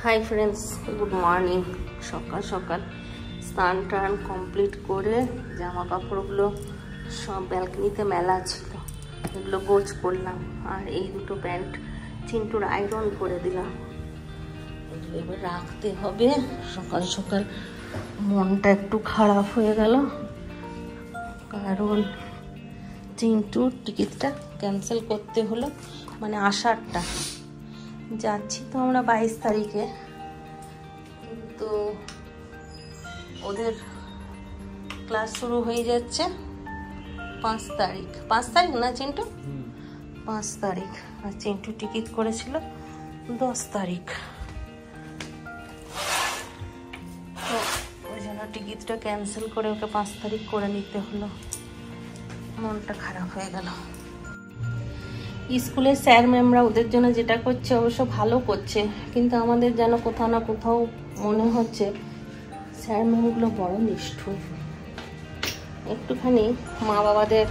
Hi friends, good morning. সকাল সকাল স্নান টান কমপ্লিট করে জামা কাপড়গুলো সব ব্যালকনিতে মেলা ছিল, এগুলো গোছ করলাম। আর এই দুটো প্যান্ট চিন্টুর আয়রন করে দিলাম, এগুলো এবার রাখতে হবে। সকাল সকাল মনটা একটু খারাপ হয়ে গেল, কারণ চিন্টুর টিকিটটা ক্যান্সেল করতে হলো, মানে আসারটা। যাচ্ছি তো আমরা 22 তারিখে, কিন্তু ওদের ক্লাস শুরু হয়ে যাচ্ছে 5 তারিখ। 5 তারিখ না চিন্টু? 5 তারিখ। আর চিন্টু টিকিট করেছিল 10 তারিখ, তো ওই জন্য টিকিটটা ক্যান্সেল করে ওকে 5 তারিখ করে নিতে হলো। মনটা খারাপ হয়ে গেল। স্কুলের স্যার ম্যামরা ওদের জন্য যেটা করছে অবশ্য ভালো করছে, কিন্তু আমাদের যেন কোথাও না কোথাও মনে হচ্ছে স্যার ম্যামগুলো বড় নিষ্ঠুর। একটুখানি মা বাবাদের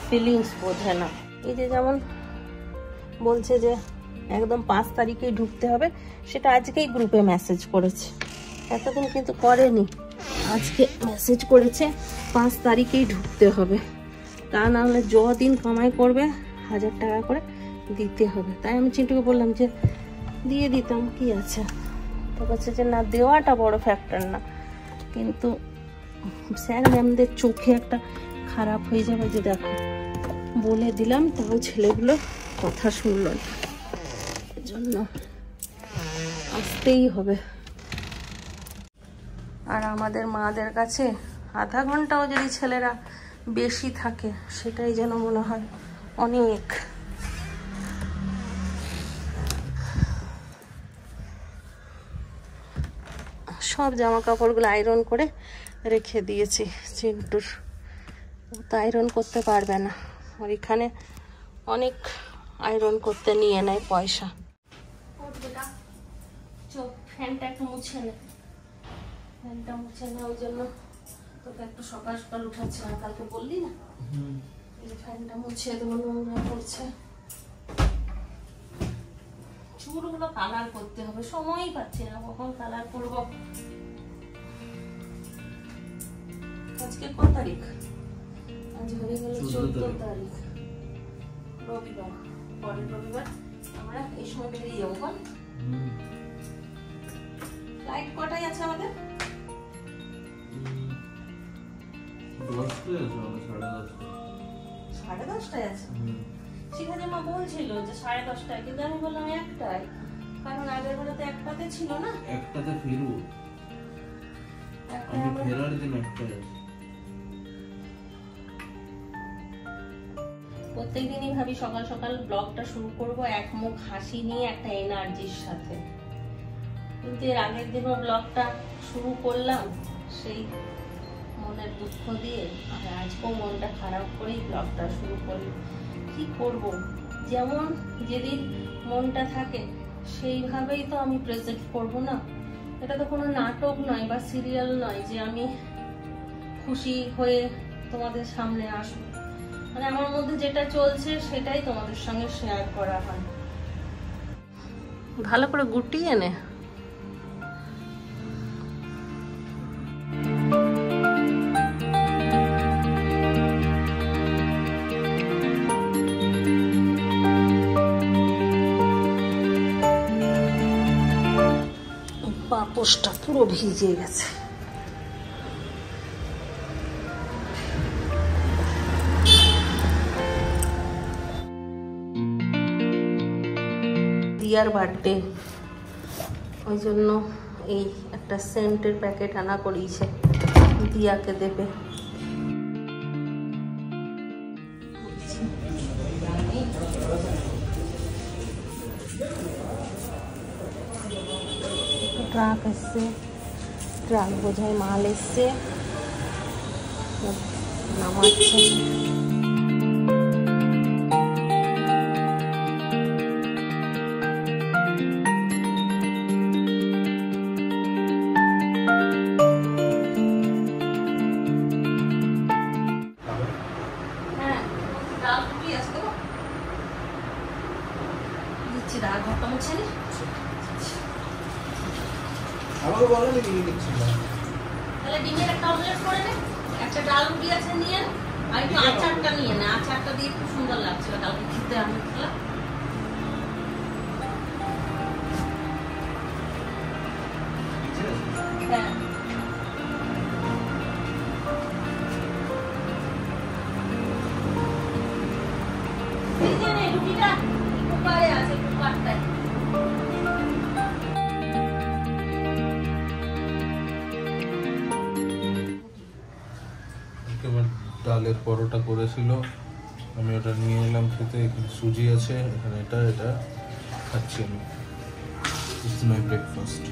ফিলিংস বোঝে না। এই যে যেমন বলছে যে একদম 5 তারিখেই ঢুকতে হবে, সেটা আজকেই গ্রুপে মেসেজ করেছে, এতদিন কিন্তু করেনি। আজকে মেসেজ করেছে 5 তারিখেই ঢুকতে হবে, তা না হলে যদিন কামাই করবে 1000 টাকা করে দিতে হবে। তাই আমি চিন্টুকে বললাম যে দিয়ে দিতাম, কি আছে। তো বলছে যে না, দেওয়াটা বড় ফ্যাক্টর না, কিন্তু স্যার ম্যামদের চোখে একটা খারাপ হয়ে যাবে যে দেখো বলে দিলাম, তাও ছেলেগুলো কথা শুনল না, এজন্য আসতেই হবে। আর আমাদের মাদের কাছে আধা ঘন্টাও যদি ছেলেরা বেশি থাকে, সেটাই যেন মনে হয় অনেক। সব জামা কাপড়গুলো আয়রন করে রেখে দিয়েছি চিন্টুর, ও তো আয়রন করতে পারবে না। আর এখানে অনেক আয়রন করতে নিয়ে নেয় পয়সা। চোখ ফ্যানটা একটু মুছে নে, ফ্যানটা মুছে নে, ওই জন্য তোকে একটু সকাল সকাল উঠাচ্ছিলাম, কালকে বললি না। এই ফ্যানটা মুছে দেবো, নোংরা পড়ছে। চুলগুলো কালার করতে হবে, সময়ই পাচ্ছি না কখন কালার করবো। আজকে কত তারিখ? আজ হয়ে গেল 14 তারিখ, রবিবার। পরের রবিবার আমরা এই সময় বেরিয়ে যাবো। কোন ফ্লাইট কটায় আছে আমাদের? 10:30 আছে। সেখানে মা বলছিল যে 10:30টায়, কিন্তু আমি বললাম 1টায়, কারণ আগের বেলা তো 1টাতে ছিল না। 1টাতে ফিরবো, আমি ফেরার দিন 1টায়। প্রত্যেকদিনই ভাবি সকাল সকাল ব্লগটা শুরু করব এক মুখ হাসি নিয়ে, একটা এনার্জির সাথে, কিন্তু এর আগের দিনও ব্লগটা শুরু করলাম সেই মনের দুঃখ দিয়ে, আর আজকেও মনটা খারাপ করেই ব্লগটা শুরু করি। কি করব, যেমন যেদিন মনটা থাকে সেইভাবেই তো আমি প্রেজেন্ট করব না। এটা তো কোনো নাটক নয় বা সিরিয়াল নয় যে আমি খুশি হয়ে তোমাদের সামনে আসবো। মানে আমার মধ্যে যেটা চলছে সেটাই তোমাদের সঙ্গে শেয়ার করা হয়। ভালো করে গুটিয়ে নে। পাপোশটা পুরো ভিজে গেছে। দিয়ার বার্থডে, ওই জন্য এই একটা সেন্টের প্যাকেট আনা করিয়েছে, দিয়াকে দেবে। ট্রাক এসছে, ট্রাক বোঝাই মাল এসছে, নামাচ্ছে। দিচ্ছি, ঘরটা মুছে নি। আমাকে বলো না কি লিখছি না। তাহলে ডিমের একটা অমলেট করে নে, একটা ডাল রুটি আছে নিয়ে, আর একটু আচারটা নিয়ে নে। আচারটা দিয়ে খুব সুন্দর লাগছিল কালকে খেতে আমি খেলাম। হ্যাঁ রুটিটা কুকারে আছে, কুকারটায়। ডালের পরোটা করেছিল, আমি ওটা নিয়ে এলাম খেতে। এখানে সুজি আছে, এখানে এটা খাচ্ছি আমি। It's my breakfast.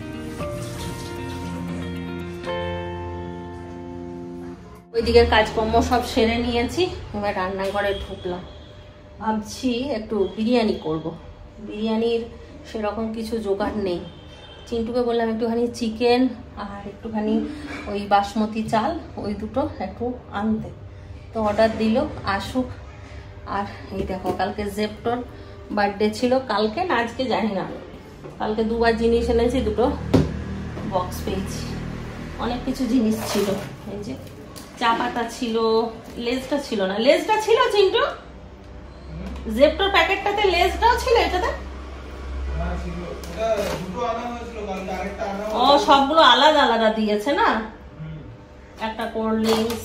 ওইদিকের কাজকর্ম সব সেরে নিয়েছি, এবার রান্নাঘরে ঢুকলাম। ভাবছি একটু বিরিয়ানি করব। বিরিয়ানির সেরকম কিছু জোগাড় নেই। চিন্টুকে বললাম একটুখানি চিকেন আর একটুখানি ওই বাসমতি চাল, ওই দুটো একটু আনতে। তো অর্ডার দিল, আসুক। আর এই দেখো কালকে জেপ্টোর বার্থডে ছিল, কালকে না আজকে জানি না, কালকে দুবার জিনিস এনেছি, দুটো বক্স পেয়েছি। অনেক কিছু জিনিস ছিল, এই যে চা পাতা ছিল, লেজটা ছিল না, লেজটা ছিল চিন্টু, জেপ্টোর প্যাকেটটাতে লেজটাও ছিল, এটাতে ও সবগুলো আলাদা আলাদা দিয়েছে না। একটা কোল্ড ড্রিঙ্কস,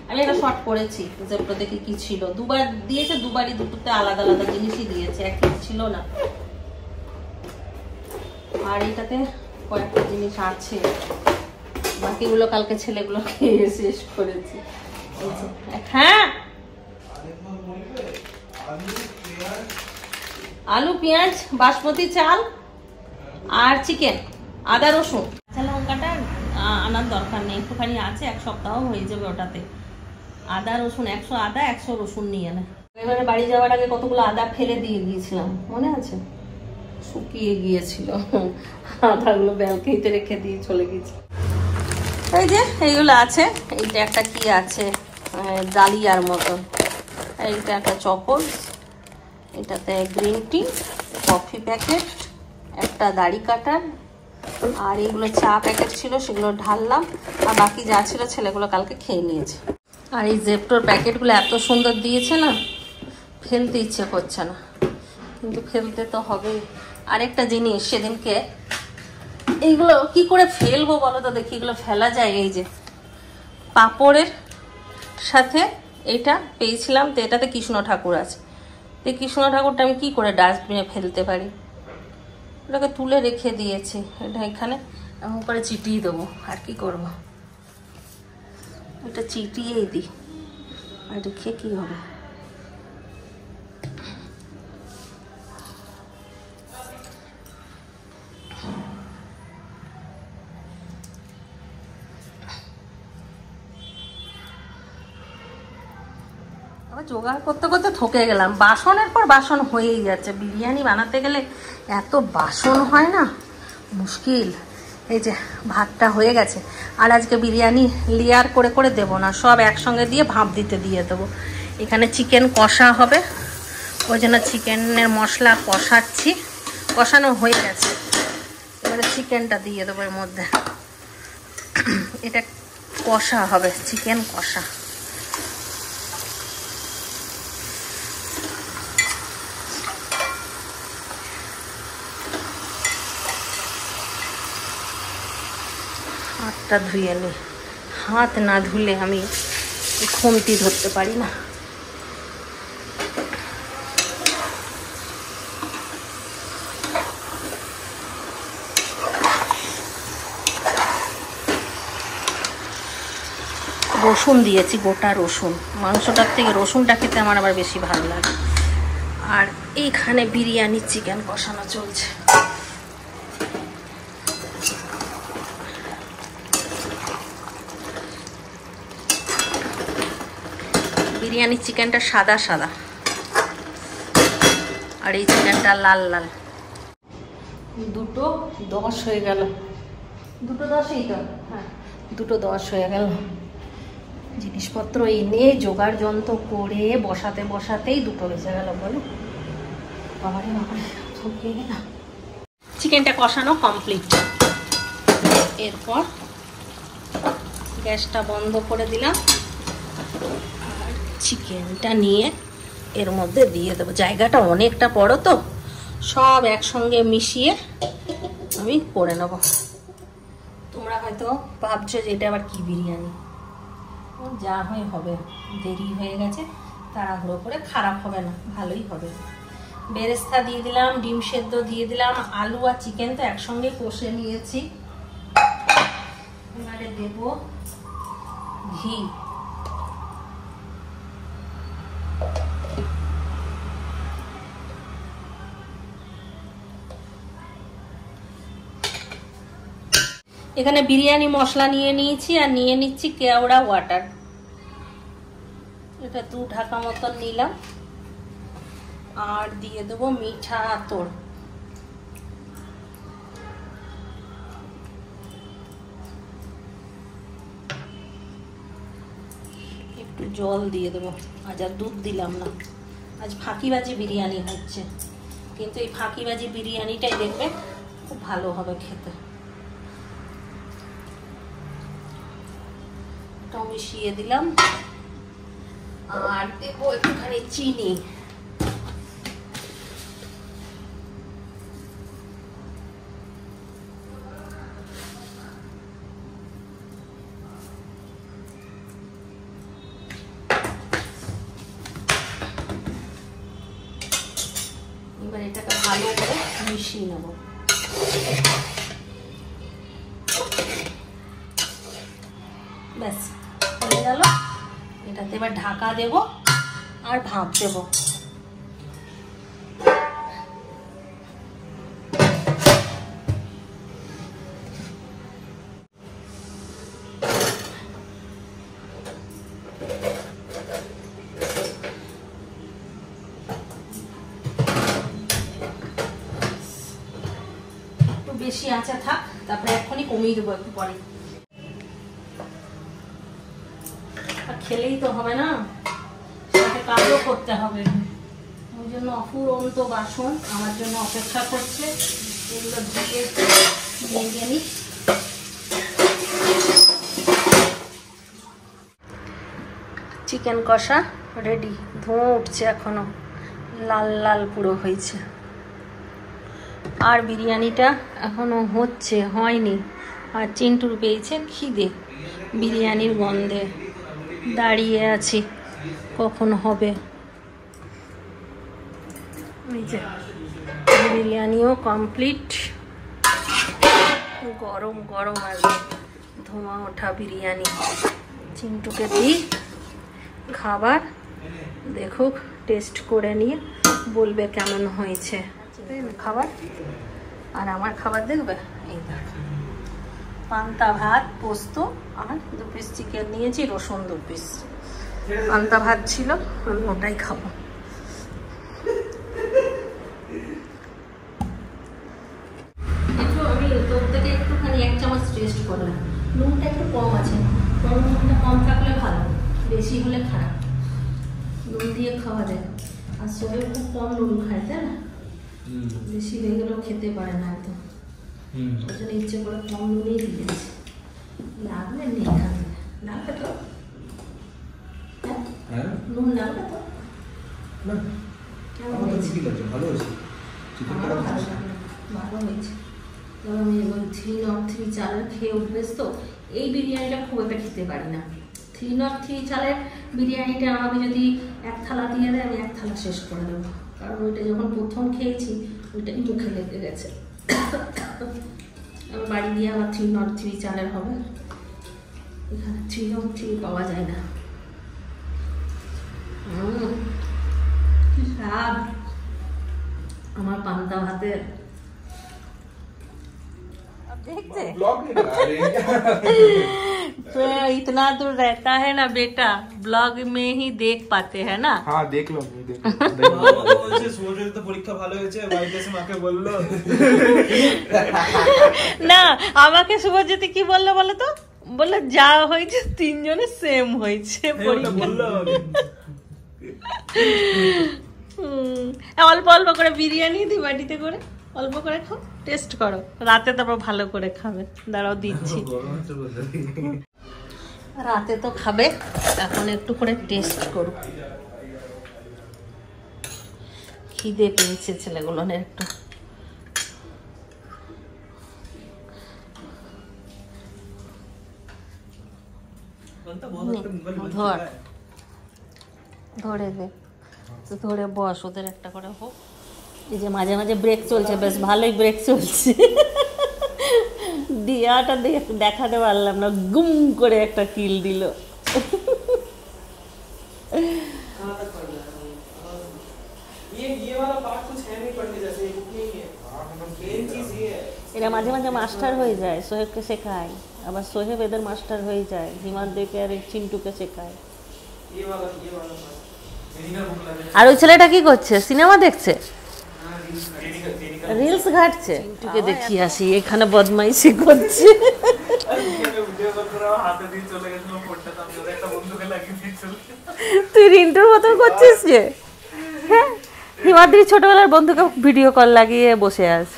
আমি একটা শর্ট করেছি জেপ্টো দেখে কি ছিল, দুবার দিয়েছে, দুবারই দুটোতে আলাদা আলাদা জিনিসই দিয়েছে, একই ছিল না। আর এটাতে কয়েকটা জিনিস আছে, বাকিগুলো কালকে ছেলেগুলো খেয়ে শেষ করেছি। হ্যাঁ আলু পেঁয়াজ বাসমতি চাল আর চিকেন, আদা রসুন। কাঁচা লঙ্কাটা আনার দরকার নেই, একটুখানি আছে, এক সপ্তাহ হয়ে যাবে ওটাতে। আদা রসুন 100 আদা 100 রসুন নিয়ে নে। এবারে বাড়ি যাওয়ার আগে কতগুলো আদা ফেলে দিয়ে গিয়েছিলাম, মনে আছে? শুকিয়ে গিয়েছিল, আদাগুলো ব্যালকনিতে রেখে দিয়ে চলে গেছি। এই যে এইগুলো আছে, এইটা একটা কি আছে ডালিয়ার মতন, এইটা একটা চকল, এটাতে গ্রিন টি, কফি প্যাকেট, একটা দাড়ি কাটার, আর এইগুলো চা প্যাকেট ছিল, সেগুলো ঢাললাম। আর বাকি যা ছিল ছেলেগুলো কালকে খেয়ে নিয়েছে। আর এই জেপ্টোর প্যাকেটগুলো এত সুন্দর দিয়েছে না, ফেলতে ইচ্ছে করছে না, কিন্তু ফেলতে তো হবেই। আরেকটা জিনিস সেদিনকে, এইগুলো কি করে ফেলবো বলো তো দেখি, এগুলো ফেলা যায়? এই যে পাঁপড়ের সাথে এটা পেয়েছিলাম, তো এটাতে কৃষ্ণ ঠাকুর আছে, তো কৃষ্ণ ঠাকুরটা আমি কি করে ডাস্টবিনে ফেলতে পারি? ওটাকে তুলে রেখে দিয়েছি, এটা এখানে এমন করে চিটিয়ে দেবো, আর কি করবো, এটা চিটিয়েই দিই, আর রেখে কি হবে? আবার জোগাড় করতে করতে থকে গেলাম, বাসনের পর বাসন হয়েই যাচ্ছে। বিরিয়ানি বানাতে গেলে এত বাসন হয় না, মুশকিল। এই যে ভাতটা হয়ে গেছে, আর আজকে বিরিয়ানি লেয়ার করে করে দেবো না, সব একসঙ্গে দিয়ে ভাপ দিতে দিয়ে দেবো। এখানে চিকেন কষা হবে, ওই জন্য চিকেনের মশলা কষাচ্ছি, কষানো হয়ে গেছে। এবারে চিকেনটা দিয়ে দেবো এর মধ্যে, এটা কষা হবে, চিকেন কষা। হাতটা ধুয়ে নি, হাত না ধুলে আমি খুন্তি ধরতে পারি না। রসুন দিয়েছি, গোটা রসুন, মাংসটার থেকে রসুনটা খেতে আমার আবার বেশি ভালো লাগে। আর এইখানে বিরিয়ানির চিকেন কষানো চলছে। বিরিয়ানির চিকেনটা সাদা সাদা, আর এই চিকেনটা লাল লাল। 2:10 হয়ে গেল, 2:10ই তো, হ্যাঁ 2:10 হয়ে গেল। জিনিসপত্র এনে জোগাড় যন্ত্র করে বসাতে বসাতেই 2টো বেজে গেল, বলো। বাবারে বাবারে, চিকেনটা কষানো কমপ্লিট। এরপর গ্যাসটা বন্ধ করে দিলাম, আর চিকেনটা নিয়ে এর মধ্যে দিয়ে দেবো। জায়গাটা অনেকটা বড় তো, সব একসঙ্গে মিশিয়ে আমি করে নেব। তোমরা হয়তো ভাবছো যে এটা আবার কি বিরিয়ানি, যা হয় হবে, দেরি হয়ে গেছে, তাড়াহুড়ো করে, খারাপ হবে না, ভালোই হবে। বেরেস্তা দিয়ে দিলাম, ডিম সেদ্ধ দিয়ে দিলাম, আলু আর চিকেন তো একসঙ্গে কষে নিয়েছি। এবারে দেব ঘি। এখানে বিরিয়ানি মশলা নিয়ে নিয়েছি, আর নিয়ে নিচ্ছি কেওড়া ওয়াটার। এটা 2 ঢাকা মতন নিলাম, আর দিয়ে দেবো মিঠা আতর। একটু জল দিয়ে দেবো, আজ আর দুধ দিলাম না। আজ ফাঁকিবাজি বিরিয়ানি হচ্ছে, কিন্তু এই ফাঁকিবাজি বিরিয়ানিটাই দেখবে খুব ভালো হবে খেতে। এটাও মিশিয়ে দিলাম, আর দেবো একটুখানি চিনি। এবার এটাকে ভালো করে মিশিয়ে নেব। ব্যাস হয়ে গেল। এটাতে এবার ঢাকা দেব আর ভাপ দেব। বেশি আঁচে থাক, তারপরে এখনই কমিয়ে দেবো একটু পরে। খেলেই তো হবে না, সাথে কাজও করতে হবে। ওই জন্য অফুরন্ত বাসন আমার জন্য অপেক্ষা করছে, এগুলো ধুয়ে নিয়ে নিই। চিকেন কষা রেডি, ধোঁয়া উঠছে, এখনো লাল লাল পুরো হয়েছে। আর বিরিয়ানিটা এখনো হচ্ছে, হয়নি। আর চিন্টুর পেয়েছে খিদে, বিরিয়ানির গন্ধে দাঁড়িয়ে আছি কখন হবে। বিরিয়ানিও কমপ্লিট, গরম গরম একদম ধোঁয়া ওঠা বিরিয়ানি। চিন্টুকে দিই খাবার, দেখুক, টেস্ট করে নিয়ে বলবে কেমন হয়েছে খাবার। আর আমার খাবার দেখবে, এই দেখো, পান্তা ভাত, পোস্ত, আর 2 পিস চিকেন নিয়েছি, রসুন 2 পিস। পান্তা ভাত ছিল, আমি ওটাই খাবো। আমি তোর থেকে একটুখানি 1 চামচ টেস্ট করলাম, নুনটা একটু কম আছে। নুনটা কম থাকলে ভালো, বেশি হলে খারাপ। নুন দিয়ে খাওয়া যায়, আর সবাই খুব কম নুন খায়, তাই না? বেশি হয়ে গেলেও খেতে পারে না একদম, ওই জন্য ইচ্ছে করে কম নুনেই দিয়েছি। লাগবে নেই খাবে, লাগবে তো? হ্যাঁ, নুন লাগবে তো? ভালো হয়েছে, ভালো হয়েছে। তবে আমি 303 চালের খেয়ে অভ্যেস তো, এই বিরিয়ানিটা খুব একটা খেতে পারি না। 303 চালের বিরিয়ানিটা আমাকে যদি 1 থালা দিয়ে দেয়, আমি 1 থালা শেষ করে দেবো, কারণ ওইটা যখন প্রথম খেয়েছি ওইটাই মুখে লেগে গেছে। আমার বাড়ি গিয়ে আবার 303 চালের হবে, এখানে 303 পাওয়া যায় না। স্বাদ আমার পান্তা ভাতের। तो इतना दूर रहता है ना बेटा, ब्लॉग में ही देख पाते हैं ना। हाँ देख लो, তো পরীক্ষা ভালো হয়েছে, বাড়িতে এসে মাকে বললো না, আমাকে শুভজ্যোতি কি বললো বলো তো, বললো যা হয়েছে 3 জনের সেম হয়েছে পরীক্ষা। অল্প অল্প করে বিরিয়ানি দি বাটিতে করে, অল্প করে খাও। টেস্ট করো, রাতে তারপর ভালো করে খাবে। দাঁড়াও দিচ্ছি। রাতে তো খাবে, এখন একটু করে টেস্ট করো। খিদে পেয়েছে ছেলেগুলো একটু। ধরে দে, ধরে বস, ওদের একটা করে হোক। এই যে মাঝে মাঝে ব্রেক চলছে, বেশ ভালোই ব্রেক চলছে। দিয়াটা দেখাতে পারলাম না, গুম করে একটা কিল দিল। এরা মাঝে মাঝে মাস্টার হয়ে যায়, সোহেবকে শেখায়, আবার সোহেব এদের মাস্টার হয়ে যায়, হিমাদ্রিকে আর চিন্টুকে শেখায়। আর ওই ছেলেটা কি করছে? সিনেমা দেখছে, রিলস ঘাটছে। চিন্টুকে দেখিয়ে আসি, এখানে বদমাইশি করছে। তুই রিন্টুর মতন করছিস যে? হ্যাঁ, হিমাদ্রি ছোটবেলার বন্ধুকে ভিডিও কল লাগিয়ে বসে আছে।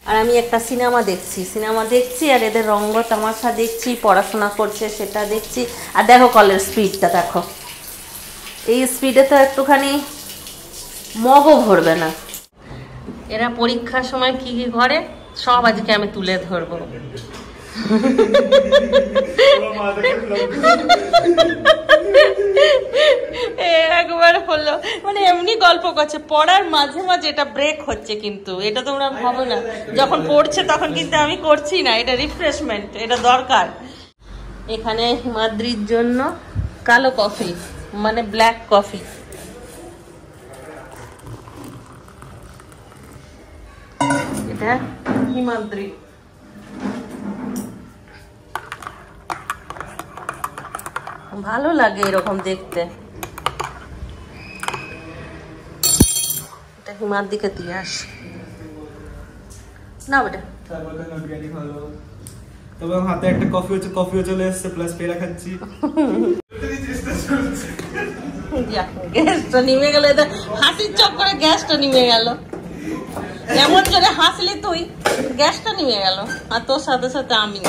আর আমি একটা সিনেমা দেখছি আর এদের রঙ্গ তামাশা দেখছি, পড়াশোনা করছে সেটা দেখছি। আর দেখো কলের স্পিডটা দেখো, এই স্পিডে তো একটুখানি মগও ভরবে না। এরা পরীক্ষার সময় কি কি করে সব আজকে আমি তুলে ধরবো। একবার হলো মানে এমনি গল্প করছে, পড়ার মাঝে মাঝে এটা ব্রেক হচ্ছে, কিন্তু এটা তোমরা ভাবো না যখন পড়ছে তখন কিন্তু আমি করছি না, এটা রিফ্রেশমেন্ট, এটা দরকার। এখানে হিমাদ্রির জন্য কালো কফি, মানে ব্ল্যাক কফি। এটা হিমাদ্রি। ভালো লাগে এরকম দেখতে। এটা হিমাদ্রিকে দিয়ে আসি না বেটা। তবে হাতে একটা কফিও চলে এসেছে, প্লাস পেড়া খাচ্ছি। গ্যাসটা নিমে গেল, হাসির চক করে গ্যাসটা নিমে গেল। এমন জোরে হাসলি তুই, গ্যাসটা নিমে গেল, আর তোর সাথে সাথে আমি।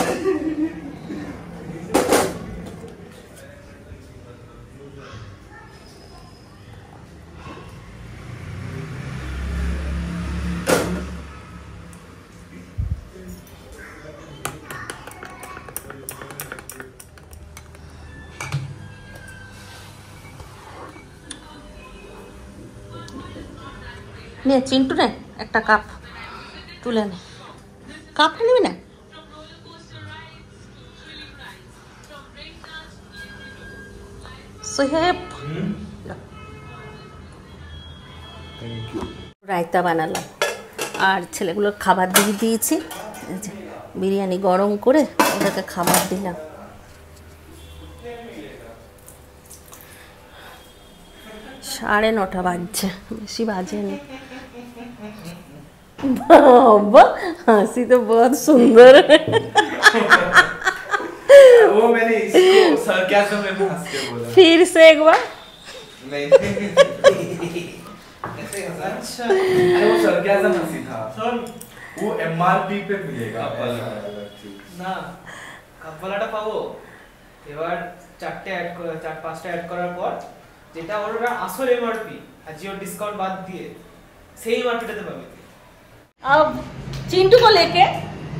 নে চিন্টু নে, একটা কাপ তুলে নে। কাপটা নিবি না? সোহেব রায়তা বানালাম আর ছেলেগুলোর খাবার দিয়ে দিয়েছি। বিরিয়ানি গরম করে ওদেরকে খাবার দিলাম। 9:30 বাজছে, বেশি বাজেনি। बाबा हंसी तो बहुत सुंदर है। वो मैंने इसको सरकाज़म में हंस के बोला। फिर से एक बार। नहीं। अच्छा। अरे वो सरकाज़म हंसी था। वो MRP पे मिलेगा। ना কাপলাটা পাবো এবার 4-5টা অ্যাড করার পর যেটা ওর আসল MRP আর জিও ডিসকাউন্ট বাদ দিয়ে সেই মার্কেটে পাবে। अब चिंटू को लेके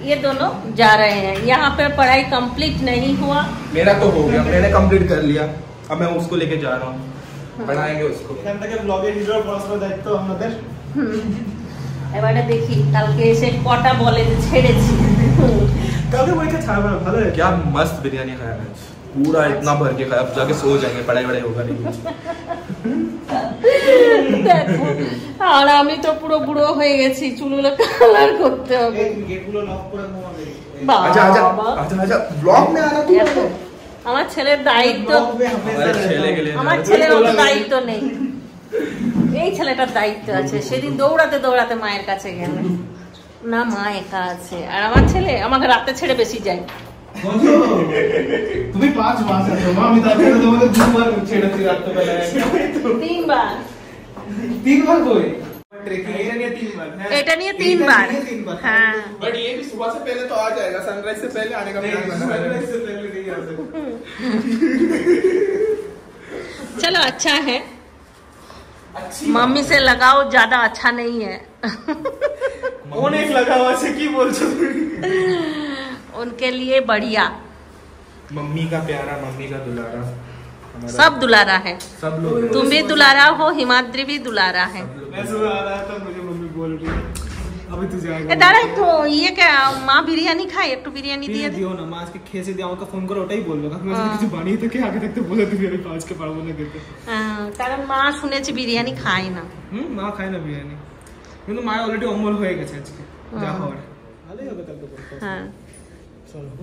ये दोनों जा रहे हैं। यहाँ पे पढ़ाई कंप्लीट नहीं हुआ। मेरा तो हो गया, मैंने कंप्लीट कर लिया, अब मैं उसको लेके जा रहा हूँ, पढ़ाएंगे उसको। এখান থেকে ব্লগের হিরোর পড়াশোনার দায়িত্ব আমাদের। এবারে দেখি কালকে এসে কটা বলে ছেড়েছি। কালকে পরীক্ষা ছাড়া ভালো है। क्या मस्त बिरयानी खाया आज, पूरा इतना भर के खाया, अब जाके सो जाएंगे, पढ़ाई होगा नहीं। আর আমি তো পুরো বুড়ো হয়ে গেছি, চুলগুলো কালার করতে হবে। গেটগুলো লক করে ঘুমাবে। আচ্ছা আচ্ছা ব্লগ মে আনা তুই। আমার ছেলের দায়িত্ব, আমার ছেলের অত দায়িত্ব নেই, এই ছেলেটার দায়িত্ব আছে। সেদিন দৌড়াতে দৌড়াতে মায়ের কাছে গেল না, মা একা আছে, আর আমার ছেলে আমাকে রাতে ছেড়ে বেশি যায়। তুমি 5 মাস আছো মা, আমি তারপরে তোমাকে 2 বার ছেড়েছি রাখতে পারে। 3 বার। 3 বার কই? এটা নিয়ে 3 বার। हाँ। बट ये भी सुबह से पहले तो आ जाएगा, सनराइज से पहले आने का प्लान बना है। सनराइज से पहले नहीं आ सकते। चलो अच्छा है, मम्मी से लगाओ ज्यादा अच्छा नहीं है। অনেক লাগাও আছে কি বলছো তুমি? उनके लिए बढ़िया, मम्मी का प्यारा, मम्मी का दुलारा, सब दुलारा है। सब लोग। तुम भी दुलारा हो, हिमाद्री भी दुलारा है। मैं सुबह आ रहा था, मुझे मम्मी बोल रही है अभी तू जाएगा। दादा एक तो ये क्या माँ बिरयानी खाई, एक तो बिरयानी दिए দিও না মা, আজকে খেয়েছে দিয়ে আমাকে ফোন করে ওটাই বললো, কাকু আজকে কিছু বানিয়ে থেকে আগে থাকতে বলে দিবি, আমি আজকে পারবো না খেতে। কারণ মা শুনেছি বিরিয়ানি খায় না। মা খায় না বিরিয়ানি, কিন্তু মা অলরেডি অম্বল হয়ে গেছে আজকে যা হওয়ার। ভালোই হবে কালকে বলতে। হ্যাঁ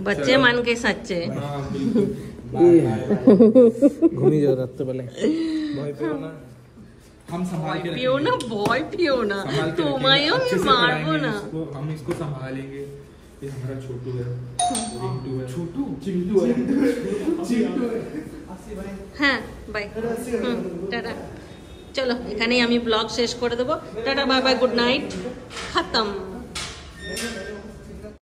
बच्चे मन के सच्चे। घूमी जाओ रात बेला, भय पेओ ना, हम संभाल के पियो ना बॉय, पियो ना तुम्हारे मारबो ना, हम इसको संभालेंगे। ये हमारा छोटू है, छोटू चिंटू है, चिंटू है। হ্যাঁ বাই, টাটা। চলো এখানেই আমি ব্লগ শেষ করে দেবো। Tata bye bye, good night, খতম।